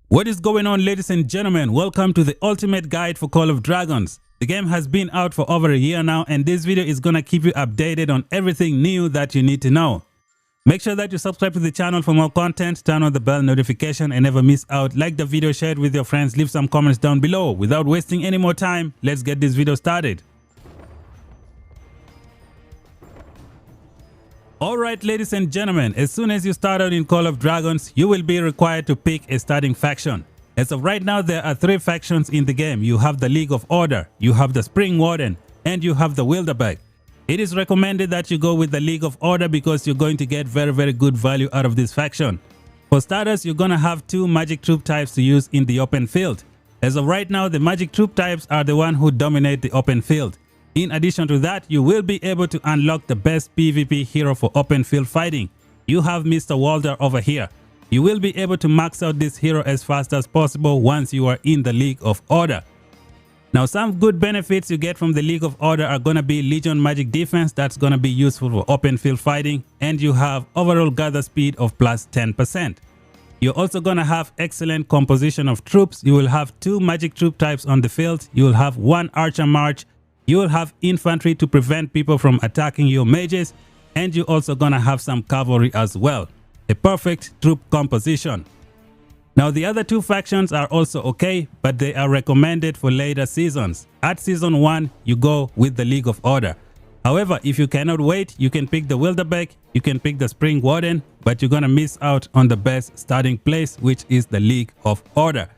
What is going on, ladies and gentlemen? Welcome to the ultimate guide for Call of Dragons. The game has been out for over a year now, and this video is gonna keep you updated on everything new that you need to know. Make sure that you subscribe to the channel for more content, turn on the bell notification and never miss out. Like the video, share it with your friends, leave some comments down below. Without wasting any more time, let's get this video started. Alright, ladies and gentlemen, as soon as you start out in Call of Dragons, you will be required to pick a starting faction. As of right now, there are 3 factions in the game. You have the League of Order, you have the Spring Warden, and you have the Wilderbeck. It is recommended that you go with the League of Order because you're going to get very good value out of this faction. For starters, you're gonna have 2 magic troop types to use in the open field. As of right now, the magic troop types are the one who dominate the open field. In addition to that, you will be able to unlock the best PvP hero for open field fighting. You have Mr. Walder over here. You will be able to max out this hero as fast as possible once you are in the League of Order. Now, some good benefits you get from the League of Order are going to be Legion Magic Defense, that's going to be useful for open field fighting, and you have overall gather speed of plus 10%. You're also going to have excellent composition of troops. You will have 2 magic troop types on the field. You will have 1 archer march. You will have infantry to prevent people from attacking your mages, and you're also gonna have some cavalry as well. A perfect troop composition. Now, the other 2 factions are also okay, but they are recommended for later seasons. At season 1, you go with the League of Order. However, if you cannot wait, you can pick the Wilderbeck, you can pick the Spring Warden, but you're gonna miss out on the best starting place, which is the League of Order.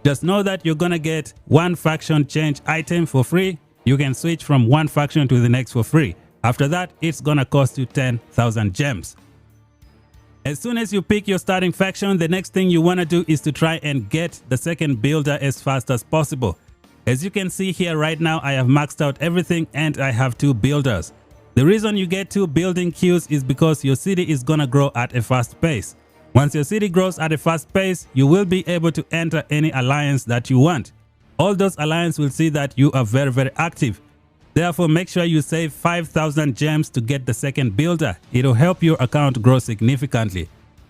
Just know that you're gonna get 1 faction change item for free. You can switch from 1 faction to the next for free. After that, it's gonna cost you 10,000 gems. As soon as you pick your starting faction, the next thing you wanna do is to try and get the second builder as fast as possible. As you can see here right now, I have maxed out everything and I have 2 builders. The reason you get 2 building queues is because your city is gonna grow at a fast pace. Once your city grows at a fast pace, you will be able to enter any alliance that you want. All those alliances will see that you are very active. Therefore, make sure you save 5,000 gems to get the second builder. It'll help your account grow significantly.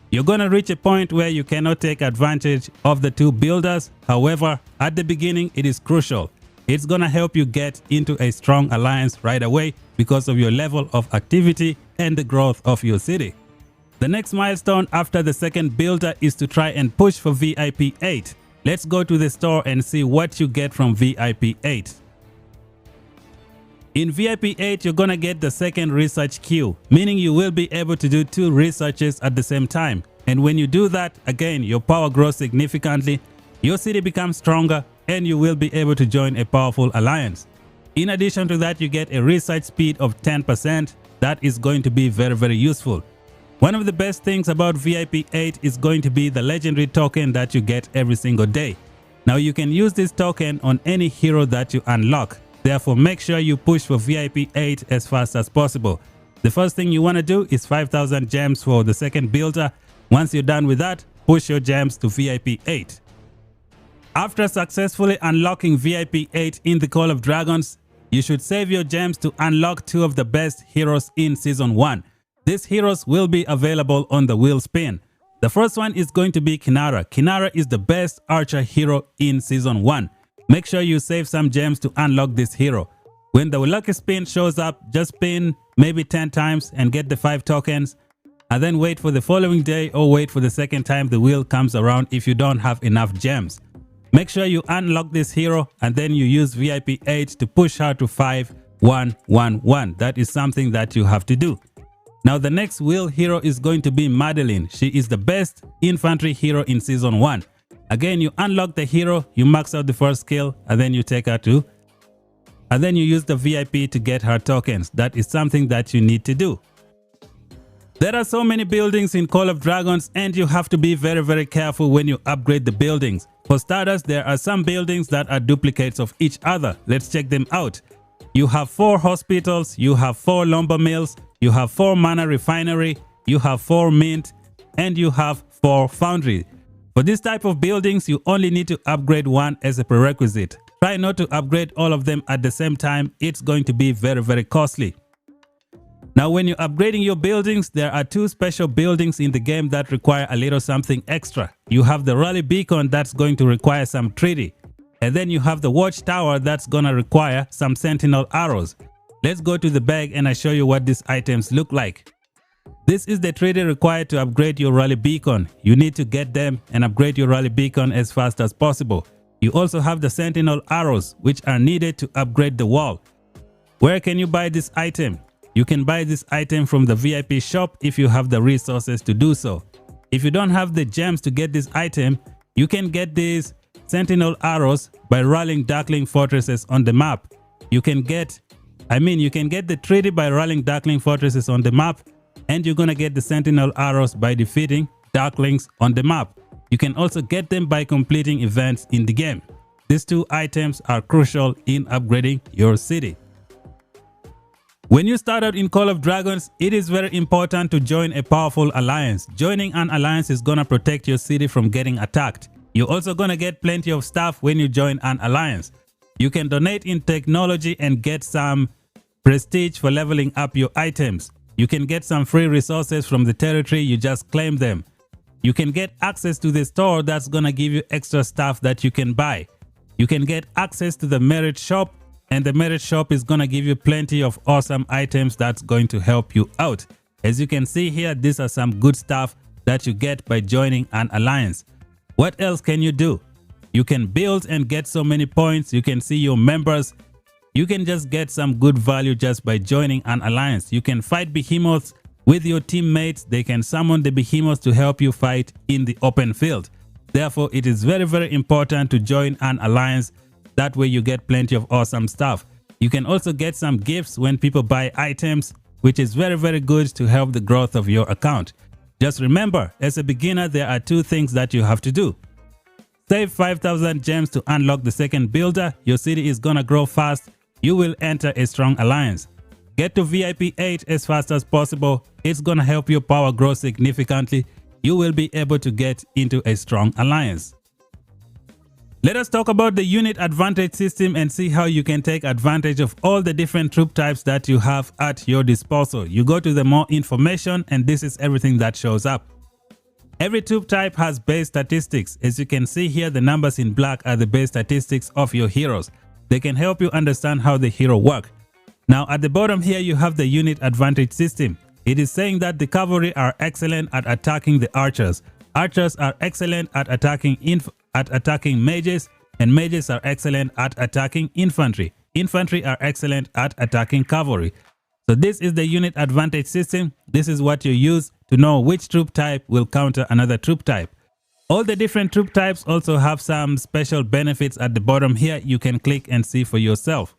You're gonna reach a point where you cannot take advantage of the 2 builders. However, at the beginning, it is crucial. It's gonna help you get into a strong alliance right away because of your level of activity and the growth of your city. The next milestone after the second builder is to try and push for VIP 8. Let's go to the store and see what you get from VIP 8. In VIP 8, you're gonna get the second research queue, meaning you will be able to do 2 researches at the same time. And when you do that, again, your power grows significantly, your city becomes stronger, and you will be able to join a powerful alliance. In addition to that, you get a research speed of 10%. That is going to be very useful. One of the best things about VIP 8 is going to be the legendary token that you get every single day. Now, you can use this token on any hero that you unlock. Therefore, make sure you push for VIP 8 as fast as possible. The first thing you want to do is 5,000 gems for the second builder. Once you're done with that, push your gems to VIP 8. After successfully unlocking VIP 8 in the Call of Dragons, you should save your gems to unlock 2 of the best heroes in Season 1. These heroes will be available on the wheel spin. The first one is going to be Kinara. Kinara is the best archer hero in Season 1. Make sure you save some gems to unlock this hero. When the lucky spin shows up, just spin maybe 10 times and get the 5 tokens, and then wait for the following day or wait for the second time the wheel comes around if you don't have enough gems. Make sure you unlock this hero and then you use VIP 8 to push her to 5111. That is something that you have to do. Now, the next wheel hero is going to be Madeline. She is the best infantry hero in Season 1. Again, you unlock the hero, you max out the first skill, and then you take her to, and then you use the VIP to get her tokens. That is something that you need to do. There are so many buildings in Call of Dragons, and you have to be very careful when you upgrade the buildings. For starters, there are some buildings that are duplicates of each other. Let's check them out. You have 4 hospitals, you have 4 lumber mills, you have 4 mana refinery, you have 4 mint, and you have 4 foundry. For this type of buildings, you only need to upgrade 1 as a prerequisite. Try not to upgrade all of them at the same time. It's going to be very costly. Now, when you're upgrading your buildings, there are two special buildings in the game that require a little something extra. You have the rally beacon that's going to require some treaty. And then you have the watchtower that's gonna require some sentinel arrows. Let's go to the bag and I show you what these items look like. This is the treaty required to upgrade your rally beacon. You need to get them and upgrade your rally beacon as fast as possible. You also have the sentinel arrows, which are needed to upgrade the wall. Where can you buy this item? You can buy this item from the VIP shop if you have the resources to do so. If you don't have the gems to get this item, you can get these sentinel arrows by rallying darkling fortresses on the map. You can get the treaty by rallying darkling fortresses on the map, and you're gonna get the sentinel arrows by defeating darklings on the map. You can also get them by completing events in the game. These two items are crucial in upgrading your city. When you start out in Call of Dragons, it is very important to join a powerful alliance. Joining an alliance is gonna protect your city from getting attacked. You're also gonna get plenty of stuff when you join an alliance. You can donate in technology and get some prestige for leveling up your items. You can get some free resources from the territory, you just claim them. You can get access to the store that's gonna give you extra stuff that you can buy. You can get access to the merit shop, and the merit shop is gonna give you plenty of awesome items that's going to help you out. As you can see here, these are some good stuff that you get by joining an alliance. What else can you do? You can build and get so many points. You can see your members. You can just get some good value just by joining an alliance. You can fight behemoths with your teammates. They can summon the behemoths to help you fight in the open field. Therefore, it is very, very important to join an alliance. That way you get plenty of awesome stuff. You can also get some gifts when people buy items, which is very, very good to help the growth of your account. Just remember, as a beginner, there are two things that you have to do. Save 5,000 gems to unlock the second builder. Your city is gonna grow fast. You will enter a strong alliance. Get to VIP 8 as fast as possible. It's gonna help your power grow significantly. You will be able to get into a strong alliance. Let us talk about the unit advantage system and see how you can take advantage of all the different troop types that you have at your disposal. You go to the more information and this is everything that shows up. Every troop type has base statistics. As you can see here, the numbers in black are the base statistics of your heroes. They can help you understand how the hero works. Now at the bottom here you have the unit advantage system. It is saying that the cavalry are excellent at attacking the archers. Archers are excellent at attacking mages, and mages are excellent at attacking infantry. Infantry are excellent at attacking cavalry. So this is the unit advantage system. This is what you use to know which troop type will counter another troop type. All the different troop types also have some special benefits at the bottom here. You can click and see for yourself.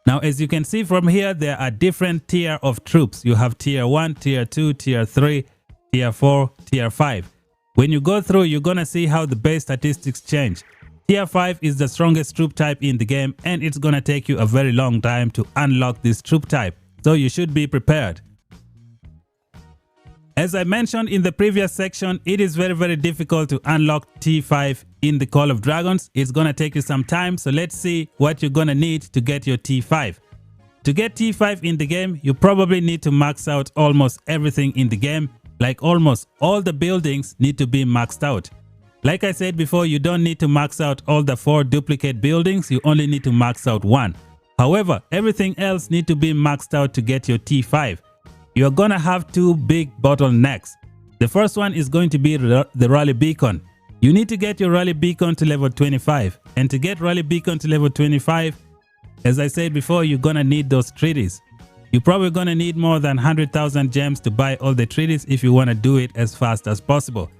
Now, as you can see from here, there are different tier of troops. You have tier 1, tier 2, tier 3, tier 4, tier 5. When you go through, you're gonna see how the base statistics change. Tier 5 is the strongest troop type in the game, and it's gonna take you a very long time to unlock this troop type. So you should be prepared. As I mentioned in the previous section, it is very, very difficult to unlock T5 in the Call of Dragons. It's gonna take you some time, so let's see what you're gonna need to get your T5. To get T5 in the game, you probably need to max out almost everything in the game. Like almost all the buildings need to be maxed out. Like I said before, you don't need to max out all the 4 duplicate buildings, you only need to max out 1. However, everything else need to be maxed out to get your T5. You're gonna have 2 big bottlenecks. The first one is going to be the rally beacon. You need to get your rally beacon to level 25. And to get rally beacon to level 25, as I said before, you're gonna need those treaties. You're probably gonna need more than 100,000 gems to buy all the treaties if you wanna do it as fast as possible.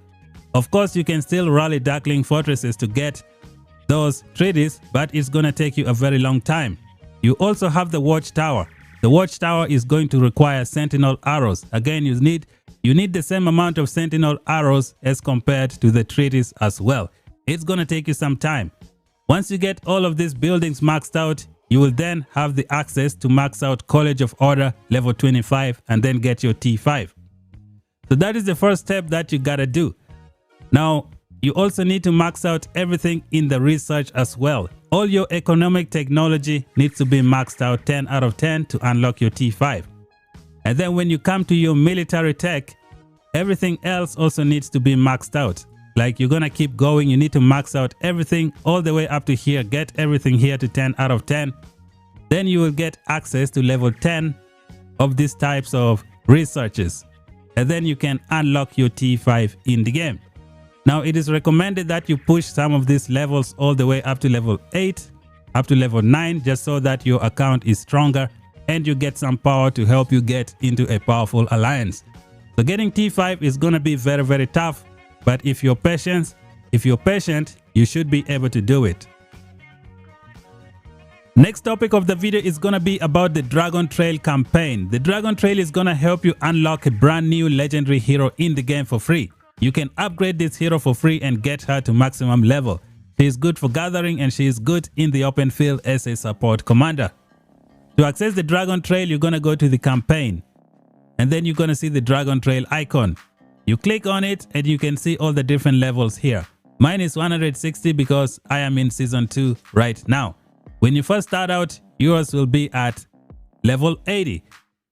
Of course, you can still rally darkling fortresses to get those treaties, but it's gonna take you a very long time. You also have the watchtower. The watchtower is going to require sentinel arrows. Again, you need the same amount of sentinel arrows as compared to the treaties as well. It's gonna take you some time. Once you get all of these buildings maxed out, you will then have the access to max out College of Order level 25 and then get your T5. So that is the first step that you gotta do. Now, you also need to max out everything in the research as well. All your economic technology needs to be maxed out 10 out of 10 to unlock your T5. And then when you come to your military tech, everything else also needs to be maxed out. Like you're gonna keep going, you need to max out everything all the way up to here, get everything here to 10 out of 10. Then you will get access to level 10 of these types of researches. And then you can unlock your T5 in the game. Now it is recommended that you push some of these levels all the way up to level 8, up to level 9, just so that your account is stronger and you get some power to help you get into a powerful alliance. So getting T5 is gonna be very, very tough. But if you're patient, you should be able to do it. Next topic of the video is going to be about the Dragon Trail campaign. The Dragon Trail is going to help you unlock a brand new legendary hero in the game for free. You can upgrade this hero for free and get her to maximum level. She is good for gathering and she is good in the open field as a support commander. To access the Dragon Trail, you're going to go to the campaign. And then you're going to see the Dragon Trail icon. You click on it and you can see all the different levels here. Mine is 160 because I am in season 2 right now. When you first start out, yours will be at level 80.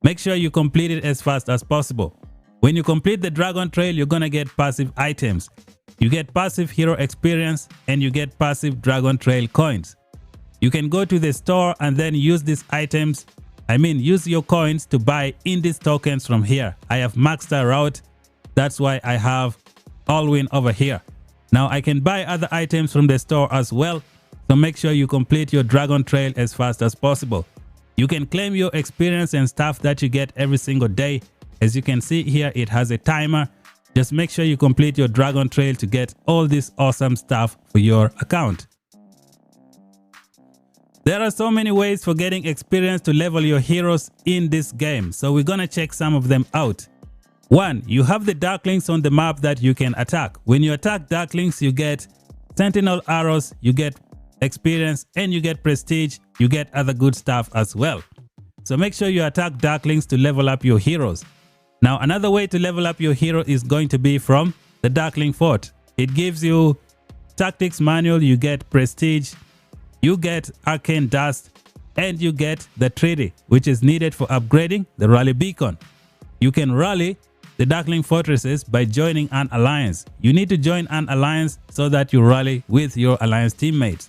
Make sure you complete it as fast as possible. When you complete the Dragon Trail, you're gonna get passive items. You get passive hero experience and you get passive Dragon Trail coins. You can go to the store and then use these items. Use your coins to buy in these tokens from here. I have maxed out. That's why I have All-Win over here. Now I can buy other items from the store as well. So make sure you complete your Dragon Trail as fast as possible. You can claim your experience and stuff that you get every single day. As you can see here, it has a timer. Just make sure you complete your Dragon Trail to get all this awesome stuff for your account. There are so many ways for getting experience to level your heroes in this game. So we're gonna check some of them out. 1. You have the Darklings on the map that you can attack. When you attack Darklings, you get Sentinel arrows, you get experience, and you get prestige. You get other good stuff as well. So make sure you attack Darklings to level up your heroes. Now another way to level up your hero is going to be from the Darkling Fort. It gives you tactics manual, you get prestige, you get arcane dust, and you get the treaty, which is needed for upgrading the rally beacon. You can rally the Darkling Fortresses by joining an alliance. You need to join an alliance so that you rally with your alliance teammates.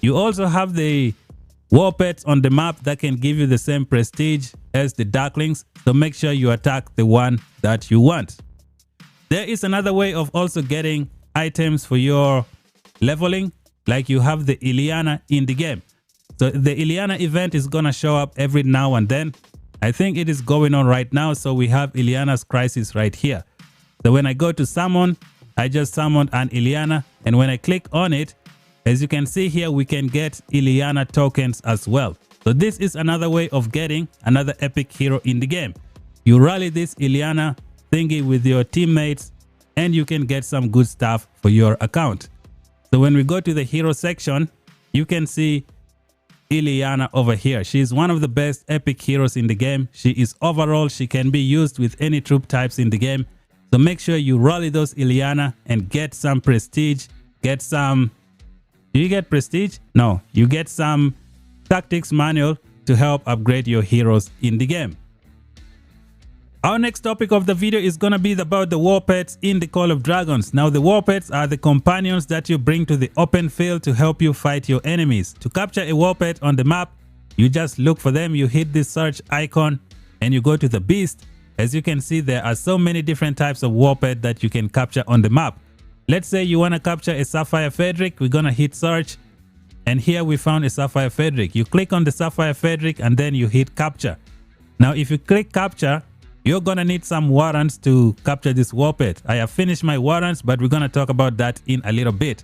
You also have the war pets on the map that can give you the same prestige as the Darklings, so make sure you attack the one that you want. There is another way of also getting items for your leveling, like you have the Liliya in the game. So the Liliya event is gonna show up every now and then. I think it is going on right now, so we have Liliya's Crisis right here. So when I go to summon, I just summoned an Liliya, and when I click on it, as you can see here, we can get Liliya tokens as well. So this is another way of getting another epic hero in the game. You rally this Liliya thingy with your teammates and you can get some good stuff for your account. So when we go to the hero section, you can see Liliya over here. She is one of the best epic heroes in the game. She is overall, she can be used with any troop types in the game. So make sure you rally those Liliya and get some prestige. Get some... Do you get prestige? No, you get some tactics manual to help upgrade your heroes in the game. Our next topic of the video is going to be about the war pets in the Call of Dragons. Now the war pets are the companions that you bring to the open field to help you fight your enemies. To capture a war pet on the map, you just look for them, you hit this search icon and you go to the beast. As you can see, there are so many different types of war pet that you can capture on the map. Let's say you want to capture a Sapphire Frederick, we're going to hit search and here we found a Sapphire Frederick. You click on the Sapphire Frederick and then you hit capture. Now if you click capture, you're gonna need some warrants to capture this war pet. I have finished my warrants, but we're gonna talk about that in a little bit.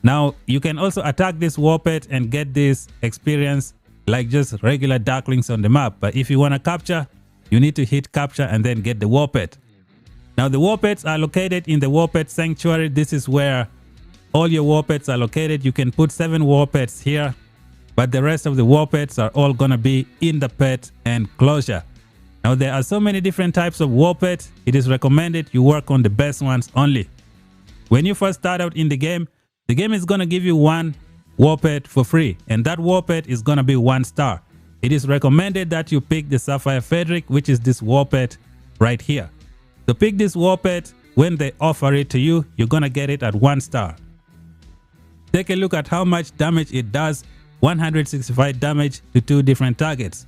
Now you can also attack this war pet and get this experience like just regular Darklings on the map. But if you wanna capture, you need to hit capture and then get the war pet. Now the war pets are located in the war pet sanctuary. This is where all your war pets are located. You can put 7 war pets here, but the rest of the war pets are all gonna be in the pet enclosure. Now there are so many different types of war pets. It is recommended you work on the best ones only. When you first start out in the game is going to give you one war pet for free, and that war pet is going to be 1 star. it is recommended that you pick the Sapphire Fabric, which is this war pet right here. So pick this war pet. When they offer it to you, you're gonna get it at 1 star. Take a look at how much damage it does. 165 damage to 2 different targets.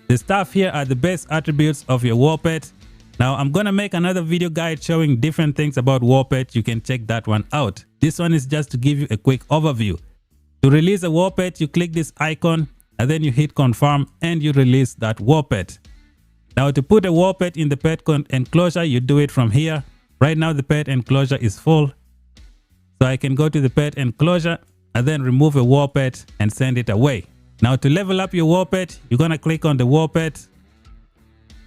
The stuff here are the best attributes of your war pet. Now I'm gonna make another video guide showing different things about war pet. You can check that one out. This one is just to give you a quick overview. To release a war pet, you click this icon and then you hit confirm and you release that war pet. Now to put a war pet in the pet enclosure, you do it from here. Right now the pet enclosure is full. So I can go to the pet enclosure and then remove a war pet and send it away. Now to level up your war pet, you're gonna click on the war pet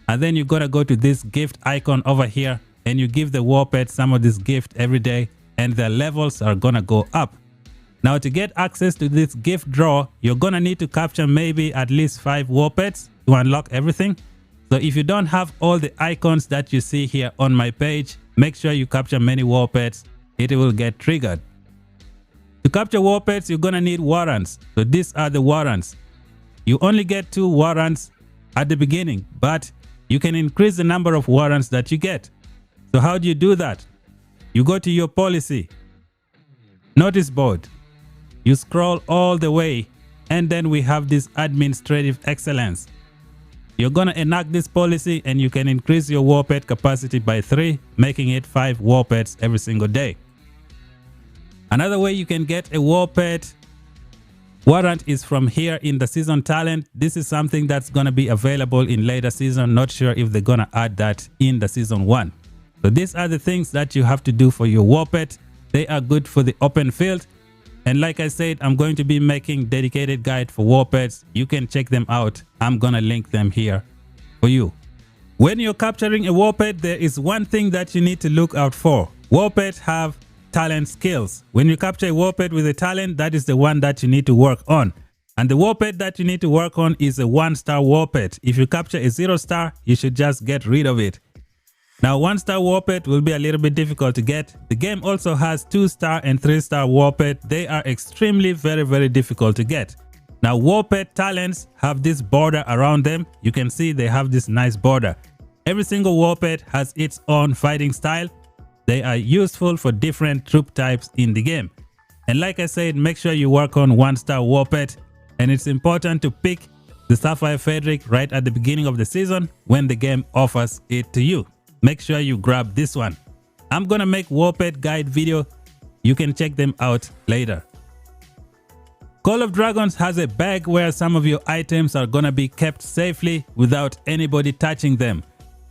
and then you're gonna go to this gift icon over here and you give the war pet some of this gift every day and their levels are gonna go up. Now to get access to this gift draw, you're gonna need to capture maybe at least 5 war pets to unlock everything. So if you don't have all the icons that you see here on my page, make sure you capture many war pets. It will get triggered. To capture war pets, you're gonna need warrants. So these are the warrants. You only get 2 warrants at the beginning, but you can increase the number of warrants that you get. So how do you do that? You go to your policy, notice board. You scroll all the way and then we have this administrative excellence. You're gonna enact this policy and you can increase your war pet capacity by 3, making it 5 war pets every single day. Another way you can get a war pet warrant is from here in the season talent. This is something that's gonna be available in later season. Not sure if they're gonna add that in the season 1. So these are the things that you have to do for your war pet. They are good for the open field. And like I said, I'm going to be making dedicated guide for war pets. You can check them out. I'm gonna link them here for you. When you're capturing a war pet, there is one thing that you need to look out for. War pets have talent skills. When you capture a war pet with a talent, that is the one that you need to work on. And the war pet that you need to work on is a 1-star war pet. If you capture a 0-star, you should just get rid of it. Now 1-star war pet will be a little bit difficult to get. The game also has 2-star and 3-star war pet. They are extremely very difficult to get. Now war pet talents have this border around them. You can see they have this nice border. Every single war pet has its own fighting style. They are useful for different troop types in the game. And like I said, make sure you work on 1-star war pet. And it's important to pick the Sapphire Fabric right at the beginning of the season when the game offers it to you. Make sure you grab this one. I'm gonna make war pet guide video. You can check them out later. Call of Dragons has a bag where some of your items are gonna be kept safely without anybody touching them.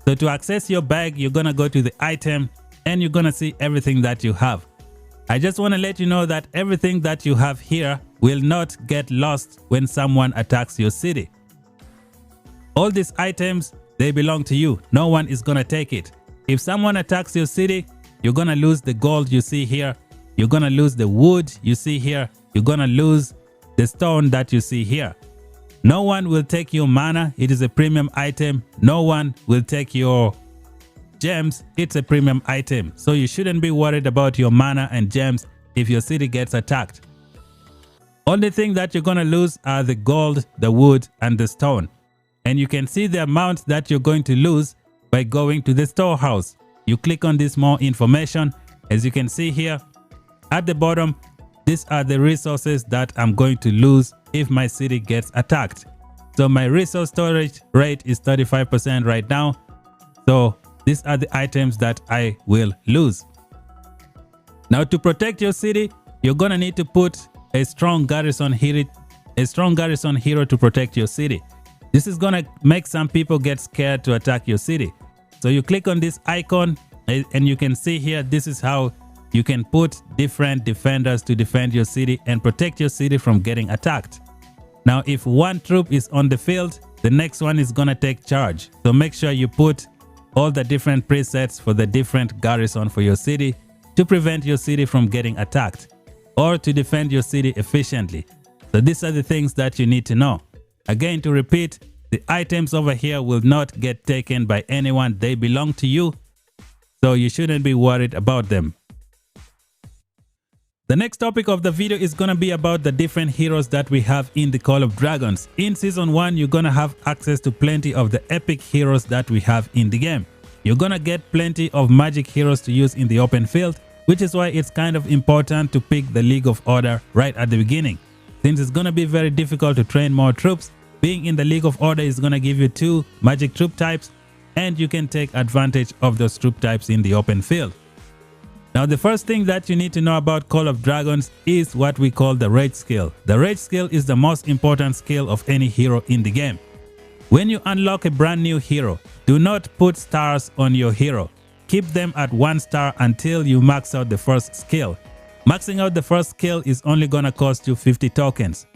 So to access your bag, you're gonna go to the item and you're gonna see everything that you have. I just wanna let you know that everything that you have here will not get lost when someone attacks your city. All these items, they belong to you. No one is gonna take it. If someone attacks your city, you're gonna lose the gold you see here. You're gonna lose the wood you see here. You're gonna lose the stone that you see here. No one will take your mana. It is a premium item. No one will take your gems. It's a premium item. So you shouldn't be worried about your mana and gems if your city gets attacked. Only thing that you're gonna lose are the gold, the wood, and the stone. And you can see the amount that you're going to lose by going to the storehouse. You click on this more information. As you can see here at the bottom, these are the resources that I'm going to lose if my city gets attacked. So my resource storage rate is 35% right now. So these are the items that I will lose. Now to protect your city, you're gonna need to put a strong garrison hero to protect your city. This is gonna make some people get scared to attack your city. So you click on this icon and you can see here, this is how you can put different defenders to defend your city and protect your city from getting attacked. Now, if one troop is on the field, the next one is gonna take charge. So make sure you put all the different presets for the different garrison for your city to prevent your city from getting attacked or to defend your city efficiently. So these are the things that you need to know. Again, to repeat, the items over here will not get taken by anyone. They belong to you, so you shouldn't be worried about them. The next topic of the video is gonna be about the different heroes that we have in the Call of Dragons. In Season 1, you're gonna have access to plenty of the epic heroes that we have in the game. You're gonna get plenty of magic heroes to use in the open field, which is why it's kind of important to pick the League of Order right at the beginning. Since it's gonna be very difficult to train more troops, being in the League of Order is gonna give you 2 magic troop types, and you can take advantage of those troop types in the open field. Now, the first thing that you need to know about Call of Dragons is what we call the rage skill. The rage skill is the most important skill of any hero in the game. When you unlock a brand new hero, do not put stars on your hero. Keep them at 1 star until you max out the first skill. Maxing out the first skill is only gonna cost you 50 tokens.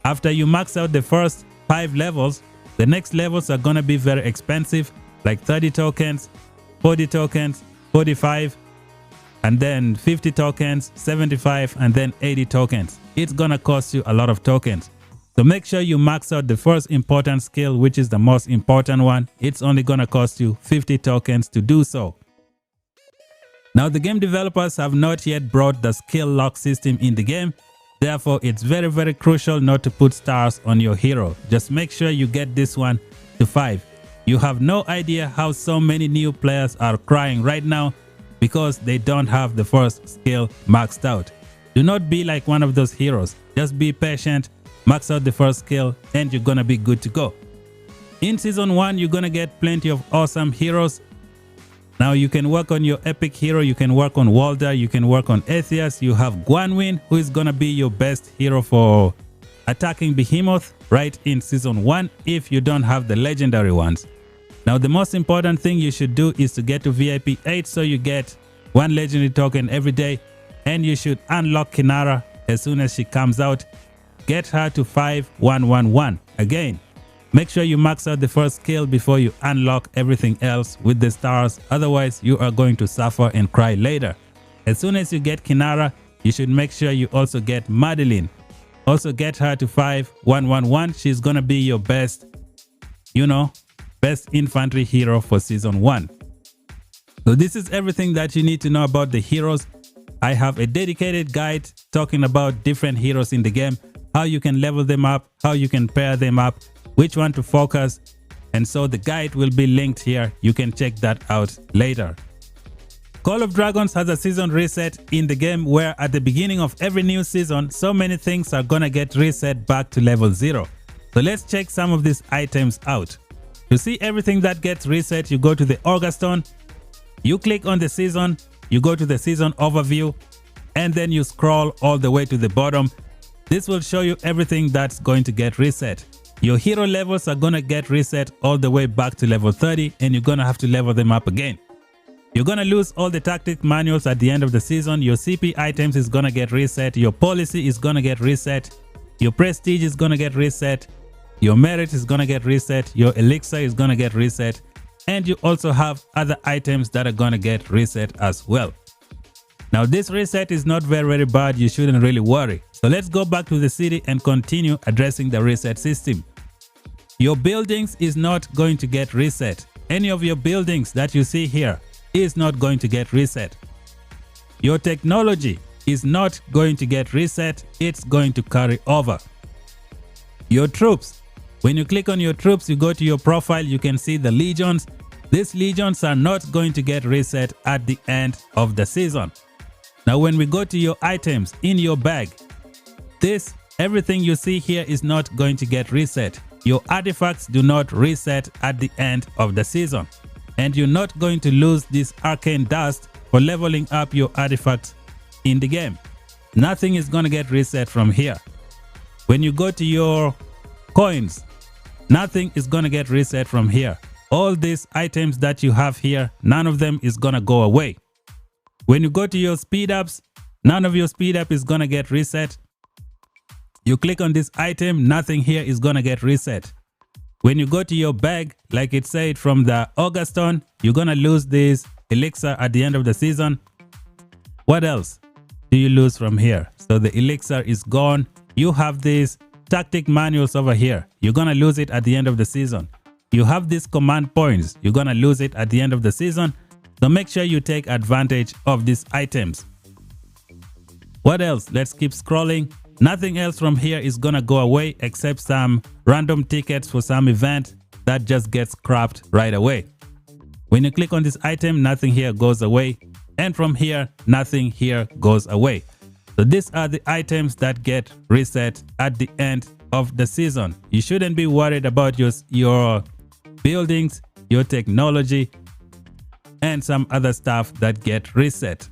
After you max out the first 5 levels, the next levels are gonna be very expensive, like 30 tokens, 40 tokens, 45, and then 50 tokens, 75, and then 80 tokens. It's gonna cost you a lot of tokens. So make sure you max out the first important skill, which is the most important one. It's only gonna cost you 50 tokens to do so. Now, the game developers have not yet brought the skill lock system in the game. Therefore, it's very crucial not to put stars on your hero. Just make sure you get this one to 5. You have no idea how so many new players are crying right now because they don't have the first skill maxed out. Do not be like one of those heroes. Just be patient, max out the first skill, and you're gonna be good to go. In Season 1, you're gonna get plenty of awesome heroes. Now, you can work on your epic hero, you can work on Walder, you can work on Atheas. You have Gwanwyn, who is gonna be your best hero for attacking Behemoth right in Season 1 if you don't have the legendary ones. Now, the most important thing you should do is to get to VIP 8 so you get 1 legendary token every day, and you should unlock Kinara as soon as she comes out. Get her to 5111. Again, make sure you max out the first skill before you unlock everything else with the stars, otherwise you are going to suffer and cry later. As soon as you get Kinara, you should make sure you also get Madeline. Also get her to 5111. She's gonna be your best, best infantry hero for Season 1. So this is everything that you need to know about the heroes. I have a dedicated guide talking about different heroes in the game, how you can level them up, how you can pair them up, which one to focus, and so the guide will be linked here. You can check that out later. Call of Dragons has a season reset in the game where at the beginning of every new season, so many things are gonna get reset back to level 0. So let's check some of these items out. To see everything that gets reset, you go to the Orgastone, you click on the season, you go to the season overview, and then you scroll all the way to the bottom. This will show you everything that's going to get reset. Your hero levels are gonna get reset all the way back to level 30, and you're gonna have to level them up again. You're gonna lose all the tactic manuals at the end of the season. Your CP items is gonna get reset. Your policy is gonna get reset. Your prestige is gonna get reset. Your merit is gonna get reset. Your elixir is gonna get reset. And you also have other items that are gonna get reset as well. Now, this reset is not very bad. You shouldn't really worry. So let's go back to the city and continue addressing the reset system. Your buildings is not going to get reset. Any of your buildings that you see here is not going to get reset. Your technology is not going to get reset. It's going to carry over. Your troops. When you click on your troops, you go to your profile, you can see the legions. These legions are not going to get reset at the end of the season. Now, when we go to your items in your bag, everything you see here is not going to get reset. Your artifacts do not reset at the end of the season. And you're not going to lose this arcane dust for leveling up your artifacts in the game. Nothing is going to get reset from here. When you go to your coins, nothing is going to get reset from here. All these items that you have here, none of them is going to go away. When you go to your speed ups, none of your speed up is going to get reset. You click on this item, nothing here is going to get reset. When you go to your bag, like it said from the Orgastone, you're going to lose this elixir at the end of the season. What else do you lose from here? So the elixir is gone. You have these tactic manuals over here. You're going to lose it at the end of the season. You have these command points. You're going to lose it at the end of the season. So make sure you take advantage of these items. What else? Let's keep scrolling. Nothing else from here is gonna go away except some random tickets for some event that just gets scrapped right away. When you click on this item, nothing here goes away, and from here, nothing here goes away. So these are the items that get reset at the end of the season. You shouldn't be worried about your buildings, your technology, and some other stuff that get reset.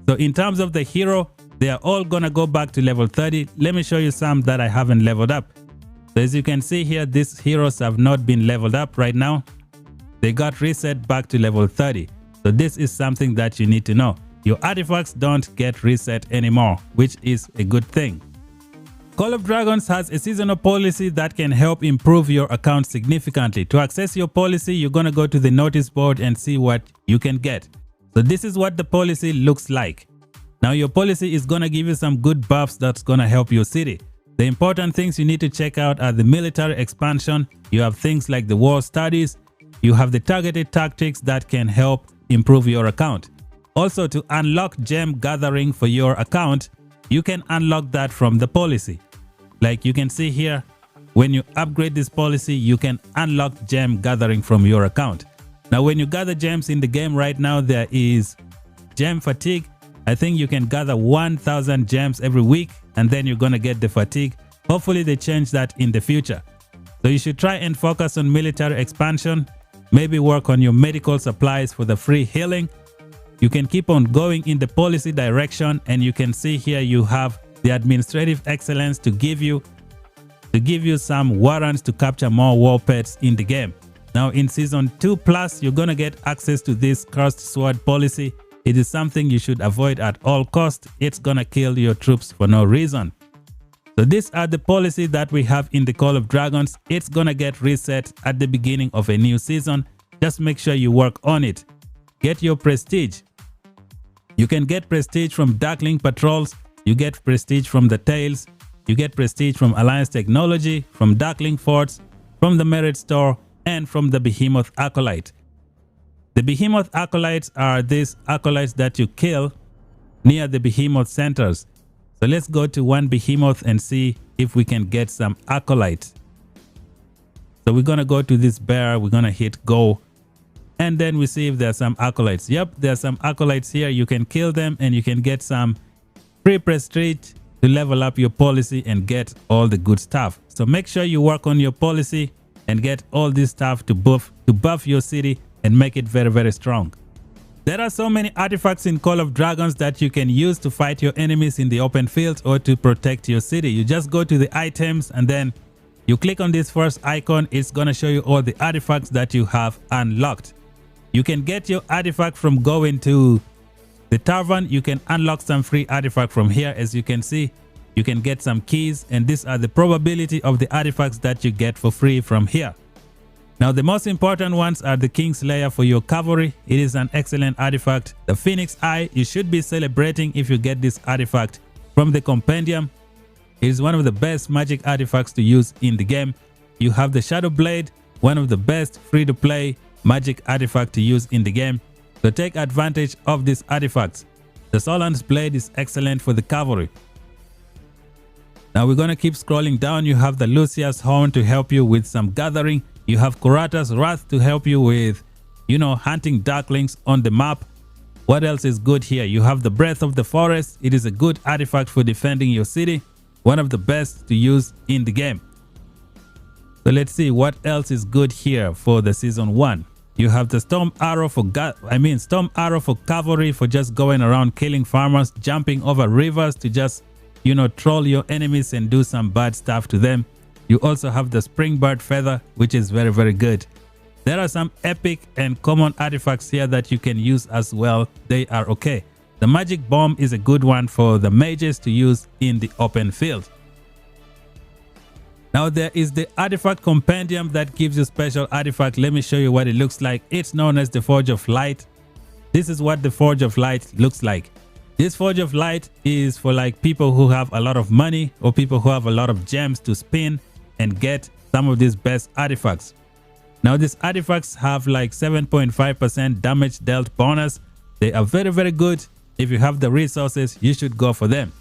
So in terms of the hero, they are all gonna go back to level 30. Let me show you some that I haven't leveled up. So as you can see here, these heroes have not been leveled up right now. They got reset back to level 30. So this is something that you need to know. Your artifacts don't get reset anymore, which is a good thing. Call of Dragons has a seasonal policy that can help improve your account significantly. To access your policy, you're gonna go to the notice board and see what you can get. So this is what the policy looks like. Now your policy is gonna give you some good buffs that's gonna help your city. The important things you need to check out are the military expansion. You have things like the war studies. You have the targeted tactics that can help improve your account. Also, to unlock gem gathering for your account, you can unlock that from the policy. Like you can see here, when you upgrade this policy, you can unlock gem gathering from your account. Now, when you gather gems in the game right now, there is gem fatigue. I think you can gather 1,000 gems every week, and then you're gonna get the fatigue. Hopefully they change that in the future. So you should try and focus on military expansion. Maybe work on your medical supplies for the free healing. You can keep on going in the policy direction, and you can see here you have the administrative excellence to give you some warrants to capture more war pets in the game. Now in season 2+, you're gonna get access to this cursed sword policy. It is something you should avoid at all costs. It's gonna kill your troops for no reason. So these are the policies that we have in the Call of Dragons. It's gonna get reset at the beginning of a new season. Just make sure you work on it. Get your prestige. You can get prestige from Darkling Patrols. You get prestige from the Tails. You get prestige from Alliance Technology, from Darkling Forts, from the Merit Store, and from the Behemoth Acolyte. The Behemoth Acolytes are these acolytes that you kill near the Behemoth centers. So let's go to one Behemoth and see if we can get some acolytes. So we're gonna go to this bear, we're gonna hit go, and then we see if there's some acolytes. Yep, there's some acolytes here. You can kill them and you can get some free prestige to level up your policy and get all the good stuff. So make sure you work on your policy and get all this stuff to buff your city and make it very, very strong. There are so many artifacts in Call of Dragons that you can use to fight your enemies in the open field or to protect your city. You just go to the items and then you click on this first icon. It's going to show you all the artifacts that you have unlocked. You can get your artifact from going to the tavern. You can unlock some free artifact from here. As you can see, you can get some keys, and these are the probability of the artifacts that you get for free from here. Now, the most important ones are the Kingslayer for your cavalry. It is an excellent artifact. The Phoenix Eye, you should be celebrating if you get this artifact from the compendium. It is one of the best magic artifacts to use in the game. You have the Shadow Blade, one of the best free-to-play magic artifact to use in the game. So take advantage of these artifacts. The Solan's Blade is excellent for the cavalry. Now we're going to keep scrolling down. You have the Lucia's Horn to help you with some gathering. You have Kurata's Wrath to help you with, hunting darklings on the map. What else is good here? You have the Breath of the Forest. It is a good artifact for defending your city. One of the best to use in the game. So let's see what else is good here for the season 1. You have the Storm Arrow for cavalry for just going around killing farmers, jumping over rivers to just, troll your enemies and do some bad stuff to them. You also have the Springbird Feather, which is very, very good. There are some epic and common artifacts here that you can use as well. They are okay. The Magic Bomb is a good one for the mages to use in the open field. Now there is the artifact compendium that gives you special artifact. Let me show you what it looks like. It's known as the Forge of Light. This is what the Forge of Light looks like. This Forge of Light is for like people who have a lot of money or people who have a lot of gems to spin and get some of these best artifacts. Now these artifacts have like 7.5% damage dealt bonus. They are very, very good. If you have the resources, you should go for them.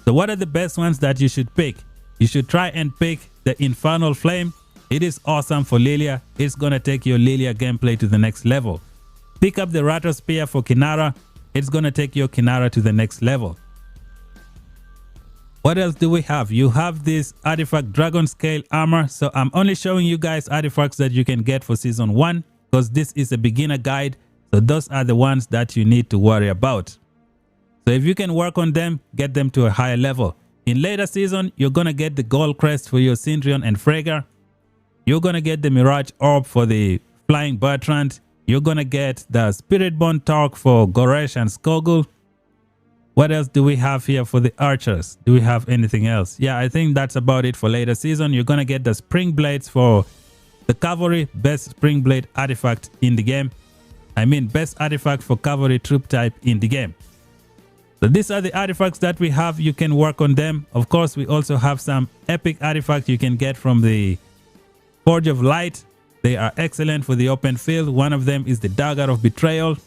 So what are the best ones that you should pick? You should try and pick the Infernal Flame. It is awesome for LILIYA. It's gonna take your LILIYA gameplay to the next level. Pick up the Rattle Spear for Kinara. It's gonna take your Kinara to the next level. What else do we have? You have this artifact Dragon Scale Armor. So I'm only showing you guys artifacts that you can get for Season 1 because this is a beginner guide. So those are the ones that you need to worry about. So if you can work on them, get them to a higher level. In later season, you're going to get the Gold Crest for your Syndrion and Freyga. You're going to get the Mirage Orb for the Flying Bertrand. You're going to get the Spiritborn Torque for Goresh and Skogul. What else do we have here for the archers? Do we have anything else? Yeah, I think that's about it for later season. You're going to get the Spring Blades for the cavalry, best Spring Blade artifact in the game. I mean, best artifact for cavalry troop type in the game. So these are the artifacts that we have. You can work on them. Of course, we also have some epic artifacts you can get from the Forge of Light. They are excellent for the open field. One of them is the Dagger of Betrayal.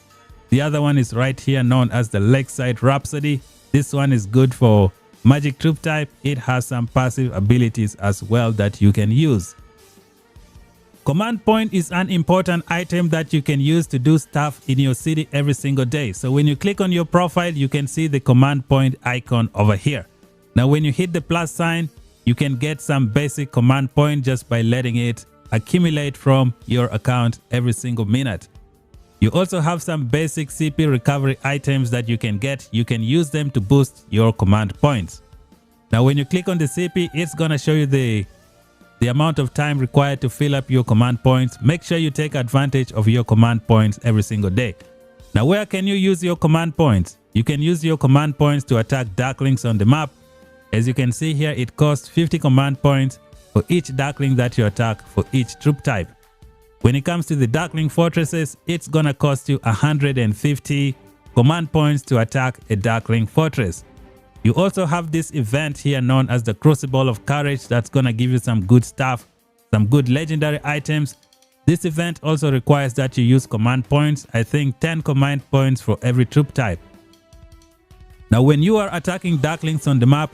The other one is right here, known as the Lakeside Rhapsody. This one is good for magic troop type. It has some passive abilities as well that you can use. Command point is an important item that you can use to do stuff in your city every single day. So when you click on your profile, you can see the command point icon over here. Now when you hit the plus sign, you can get some basic command point just by letting it accumulate from your account every single minute. You also have some basic CP recovery items that you can get. You can use them to boost your command points. Now when you click on the CP, it's going to show you the amount of time required to fill up your command points. Make sure you take advantage of your command points every single day. Now where can you use your command points? You can use your command points to attack Darklings on the map. As you can see here, it costs 50 command points for each Darkling that you attack for each troop type. When it comes to the Darkling Fortresses, it's gonna cost you 150 command points to attack a Darkling Fortress. You also have this event here known as the Crucible of Courage that's gonna give you some good stuff, some good legendary items. This event also requires that you use command points. I think 10 command points for every troop type. Now when you are attacking Darklings on the map,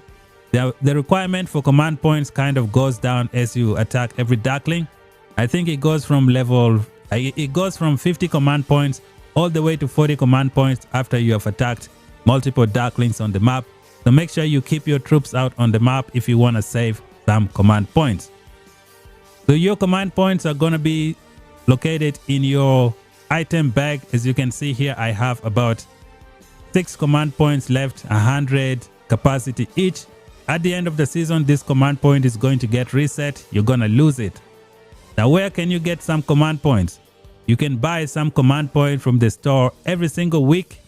the requirement for command points kind of goes down as you attack every Darkling. I think it goes from 50 command points all the way to 40 command points after you have attacked multiple Darklings on the map. So make sure you keep your troops out on the map if you want to save some command points. So your command points are going to be located in your item bag. As you can see here, I have about 6 command points left, 100 capacity each. At the end of the season, this command point is going to get reset. You're going to lose it. Now, where can you get some command points? You can buy some command point from the store every single week.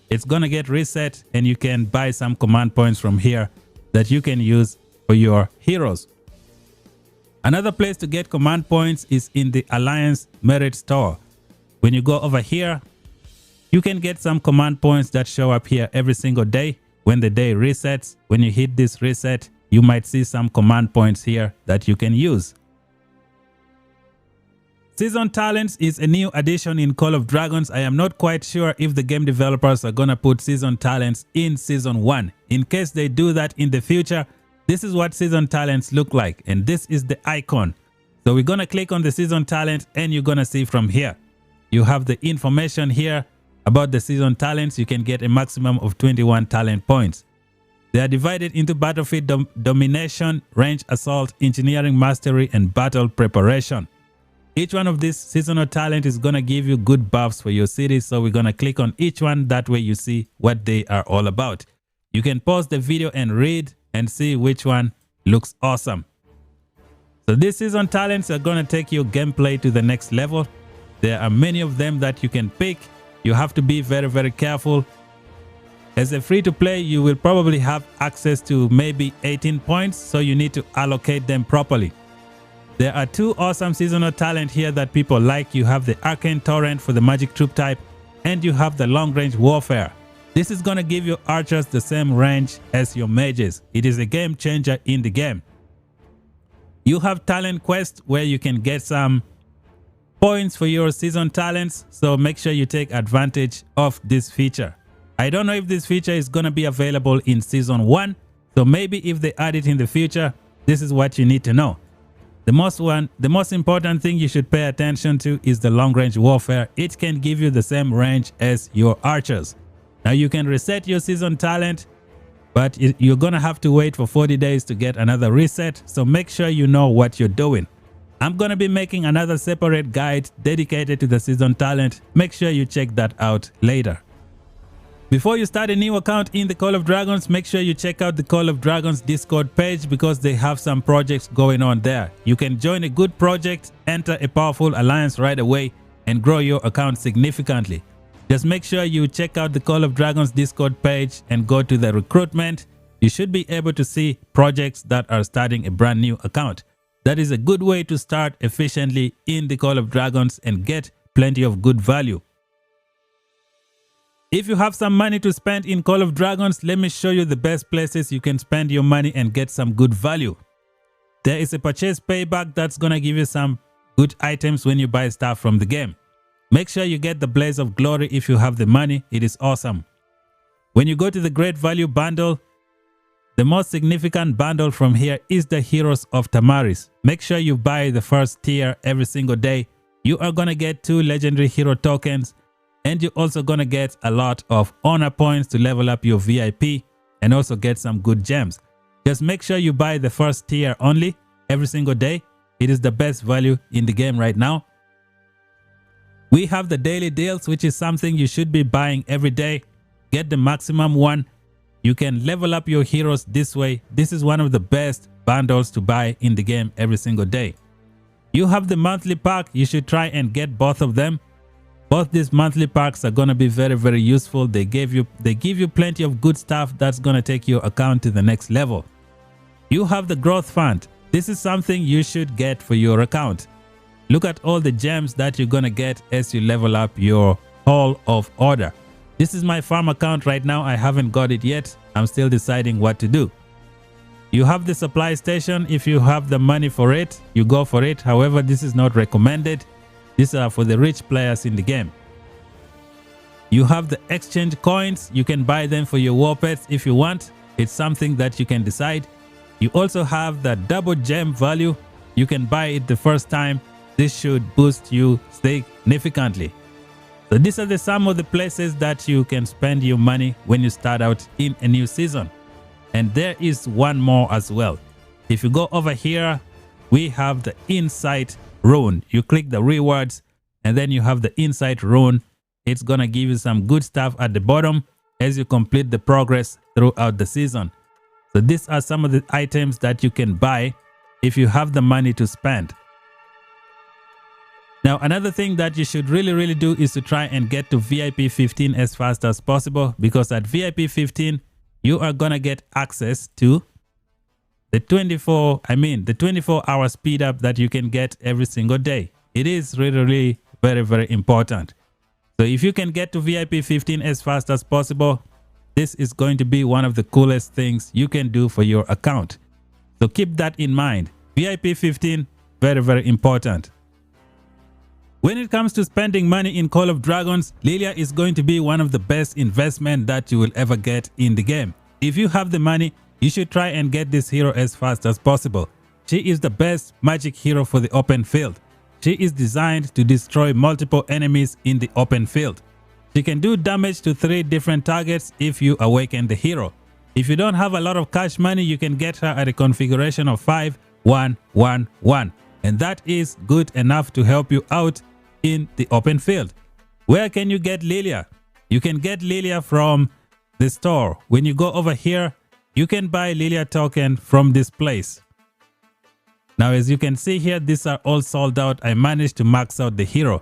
It's going to get reset and you can buy some command points from here that you can use for your heroes. Another place to get command points is in the Alliance Merit Store. When you go over here, you can get some command points that show up here every single day. When the day resets, when you hit this reset, you might see some command points here that you can use. Season Talents is a new addition in Call of Dragons. I am not quite sure if the game developers are gonna put Season Talents in Season 1. In case they do that in the future, this is what Season Talents look like, and this is the icon. So we're gonna click on the Season Talent and you're gonna see from here. You have the information here about the Season Talents. You can get a maximum of 21 talent points. They are divided into Battlefield Domination, Range Assault, Engineering Mastery, and Battle Preparation. Each one of these seasonal talent is going to give you good buffs for your city. So we're going to click on each one. That way you see what they are all about. You can pause the video and read and see which one looks awesome. So these season talents are going to take your gameplay to the next level. There are many of them that you can pick. You have to be very, very careful. As a free to play, you will probably have access to maybe 18 points. So you need to allocate them properly. There are 2 awesome seasonal talent here that people like. You have the Arcane Torrent for the magic troop type and you have the long range warfare. This is going to give your archers the same range as your mages. It is a game changer in the game. You have Talent Quest where you can get some points for your season talents. So make sure you take advantage of this feature. I don't know if this feature is going to be available in Season 1. So maybe if they add it in the future, this is what you need to know. The most important thing you should pay attention to is the long range warfare. It can give you the same range as your archers. Now you can reset your season talent, but you're going to have to wait for 40 days to get another reset. So make sure you know what you're doing. I'm going to be making another separate guide dedicated to the season talent. Make sure you check that out later. Before you start a new account in the Call of Dragons, make sure you check out the Call of Dragons Discord page because they have some projects going on there. You can join a good project, enter a powerful alliance right away, and grow your account significantly. Just make sure you check out the Call of Dragons Discord page and go to the recruitment. You should be able to see projects that are starting a brand new account. That is a good way to start efficiently in the Call of Dragons and get plenty of good value. If you have some money to spend in Call of Dragons, let me show you the best places you can spend your money and get some good value. There is a purchase payback that's gonna give you some good items when you buy stuff from the game. Make sure you get the Blaze of Glory if you have the money. It is awesome. When you go to the Great Value bundle, the most significant bundle from here is the Heroes of Tamaris. Make sure you buy the first tier every single day. You are gonna get 2 legendary hero tokens, and you're also gonna get a lot of honor points to level up your VIP and also get some good gems. Just make sure you buy the first tier only every single day. It is the best value in the game right now. We have the daily deals, which is something you should be buying every day. Get the maximum one. You can level up your heroes this way. This is one of the best bundles to buy in the game every single day. You have the monthly pack. You should try and get both of them. Both these monthly packs are going to be very useful. They give you plenty of good stuff that's going to take your account to the next level. You have the growth fund. This is something you should get for your account. Look at all the gems that you're going to get as you level up your Hall of Order. This is my farm account right now. I haven't got it yet. I'm still deciding what to do. You have the supply station. If you have the money for it, you go for it. However, this is not recommended. These are for the rich players in the game. You have the exchange coins. You can buy them for your war pets if you want. It's something that you can decide. You also have the double gem value. You can buy it the first time. This should boost you significantly. So these are some of the places that you can spend your money when you start out in a new season. And there is one more as well. If you go over here, we have the Insight Rune. You click the rewards and then you have the Insight Rune. It's gonna give you some good stuff at the bottom as you complete the progress throughout the season. So these are some of the items that you can buy if you have the money to spend. Now another thing that you should really do is to try and get to VIP 15 as fast as possible, because at VIP 15 you are gonna get access to the 24-hour speed up that you can get every single day. It is really very important. So if you can get to VIP 15 as fast as possible, this is going to be one of the coolest things you can do for your account. So keep that in mind. VIP 15, very important. When it comes to spending money in Call of Dragons, LILIYA is going to be one of the best investment that you will ever get in the game. If you have the money, you should try and get this hero as fast as possible. She is the best magic hero for the open field. She is designed to destroy multiple enemies in the open field. She can do damage to 3 different targets if you awaken the hero. If you don't have a lot of cash money, you can get her at a configuration of 5-1-1-1. And that is good enough to help you out in the open field. Where can you get LILIYA? You can get LILIYA from the store. When you go over here, you can buy LILIYA token from this place. Now as you can see here, these are all sold out. I managed to max out the hero.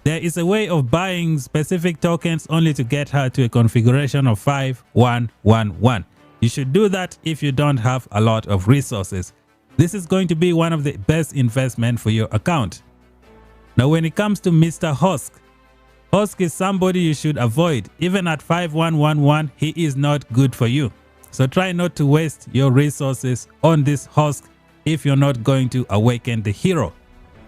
There is a way of buying specific tokens only to get her to a configuration of 5-1-1-1. You should do that if you don't have a lot of resources. This is going to be one of the best investment for your account. Now when it comes to Mr. Husk, Husk is somebody you should avoid. Even at 5-1-1-1, he is not good for you. So try not to waste your resources on this Husk if you're not going to awaken the hero.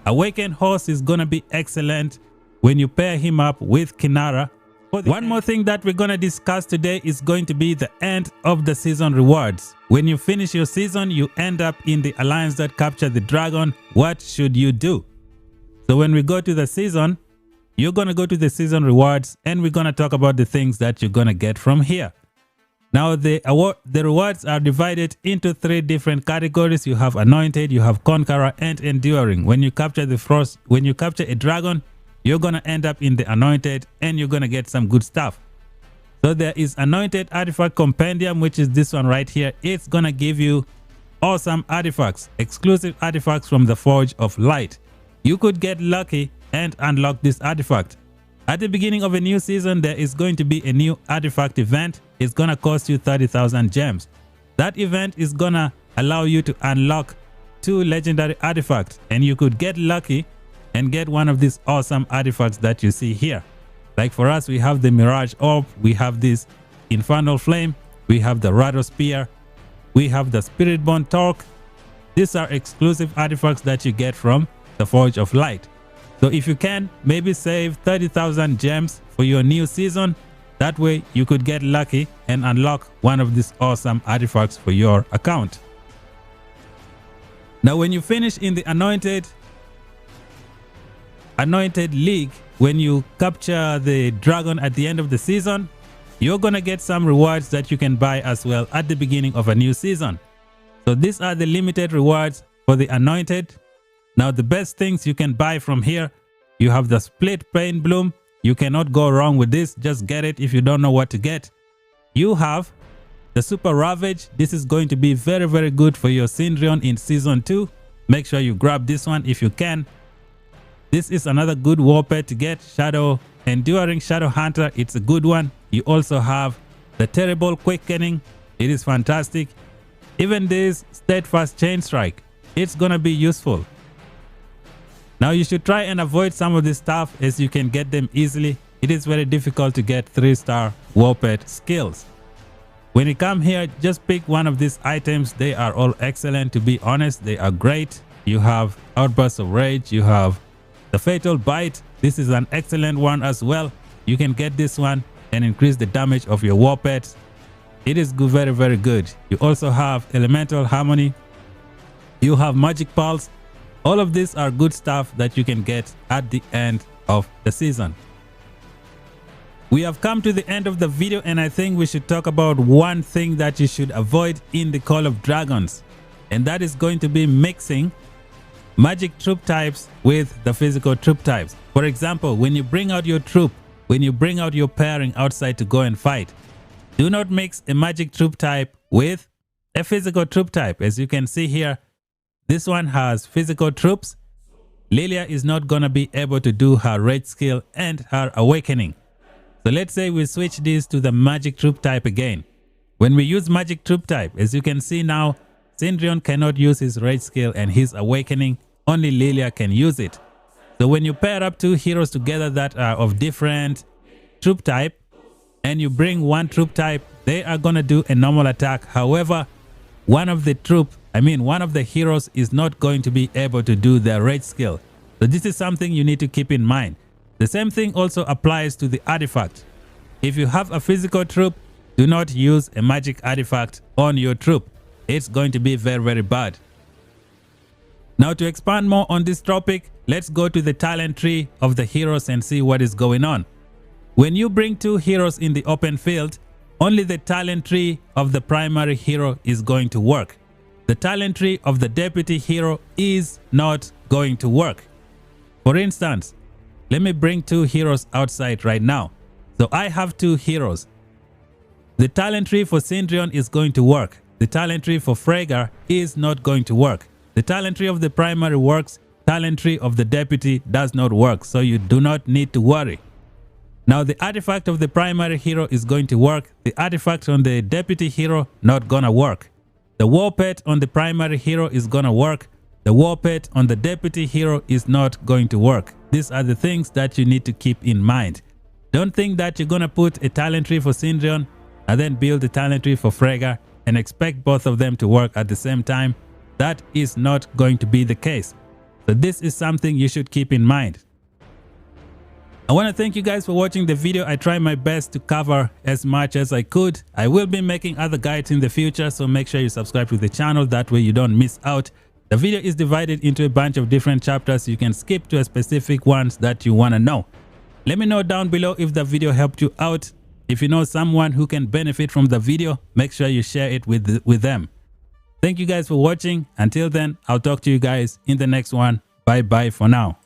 Awaken Husk is going to be excellent when you pair him up with Kinara. One more thing that we're going to discuss today is going to be the end of the season rewards. When you finish your season, you end up in the alliance that captured the dragon. What should you do? So when we go to the season, you're going to go to the season rewards and we're going to talk about the things that you're going to get from here. Now the rewards are divided into 3 different categories. You have anointed, you have conqueror, and enduring. When you capture a dragon, you're going to end up in the anointed and you're going to get some good stuff. So there is anointed artifact compendium, which is this one right here. It's going to give you awesome artifacts, exclusive artifacts from the Forge of Light. You could get lucky and unlock this artifact. At the beginning of a new season, there is going to be a new artifact event. It's going to cost you 30,000 gems. That event is going to allow you to unlock 2 legendary artifacts, and you could get lucky and get one of these awesome artifacts that you see here. Like for us, we have the Mirage Orb, we have this Infernal Flame, we have the Rattle Spear, we have the Spiritborn Torque. These are exclusive artifacts that you get from the Forge of Light. So if you can, maybe save 30,000 gems for your new season. That way you could get lucky and unlock one of these awesome artifacts for your account. Now when you finish in the anointed league, when you capture the dragon at the end of the season, you're gonna get some rewards that you can buy as well at the beginning of a new season. So these are the limited rewards for the anointed. Now the best things you can buy from here, you have the split pain bloom. You cannot go wrong with this. Just get it if you don't know what to get. You have the super ravage. This is going to be very, very good for your Syndrion in season 2. Make sure you grab this one if you can. This is another good war pet to get. Enduring Shadow Hunter. It's a good one. You also have the terrible quickening. It is fantastic. Even this steadfast chain strike, it's gonna be useful. Now you should try and avoid some of this stuff as you can get them easily. It is very difficult to get 3-star war pet skills. When you come here, just pick one of these items. They are all excellent, to be honest. They are great. You have Outburst of Rage. You have the Fatal Bite. This is an excellent one as well. You can get this one and increase the damage of your war pets. It is good, very, very good. You also have Elemental Harmony. You have Magic Pulse. All of these are good stuff that you can get at the end of the season. We have come to the end of the video, and I think we should talk about one thing that you should avoid in the Call of Dragons, and that is going to be mixing magic troop types with the physical troop types. For example, when you bring out your troop, when you bring out your pairing outside to go and fight, do not mix a magic troop type with a physical troop type. As you can see here, this one has physical troops. LILIYA is not going to be able to do her rage skill and her awakening. So let's say we switch this to the magic troop type again. When we use magic troop type, as you can see now, Syndrion cannot use his rage skill and his awakening. Only LILIYA can use it. So when you pair up 2 heroes together that are of different troop type and you bring one troop type, they are going to do a normal attack. However, one of the heroes is not going to be able to do their rage skill. So this is something you need to keep in mind. The same thing also applies to the artifact. If you have a physical troop, do not use a magic artifact on your troop. It's going to be very, very bad. Now to expand more on this topic, let's go to the talent tree of the heroes and see what is going on. When you bring 2 heroes in the open field, only the talent tree of the primary hero is going to work. The talent tree of the deputy hero is not going to work. For instance, let me bring 2 heroes outside right now. So I have 2 heroes. The talent tree for Syndrion is going to work. The talent tree for Freygar is not going to work. The talent tree of the primary works. Talent tree of the deputy does not work. So you do not need to worry. Now the artifact of the primary hero is going to work. The artifact on the deputy hero not gonna work. The war pet on the primary hero is gonna work. The war pet on the deputy hero is not going to work. These are the things that you need to keep in mind. Don't think that you're gonna put a talent tree for Syndrion and then build a talent tree for Freygar and expect both of them to work at the same time. That is not going to be the case. So this is something you should keep in mind. I want to thank you guys for watching the video. I tried my best to cover as much as I could. I will be making other guides in the future, so make sure you subscribe to the channel. That way you don't miss out. The video is divided into a bunch of different chapters. You can skip to a specific ones that you want to know. Let me know down below if the video helped you out. If you know someone who can benefit from the video, make sure you share it with them. Thank you guys for watching. Until then, I'll talk to you guys in the next one. Bye bye for now.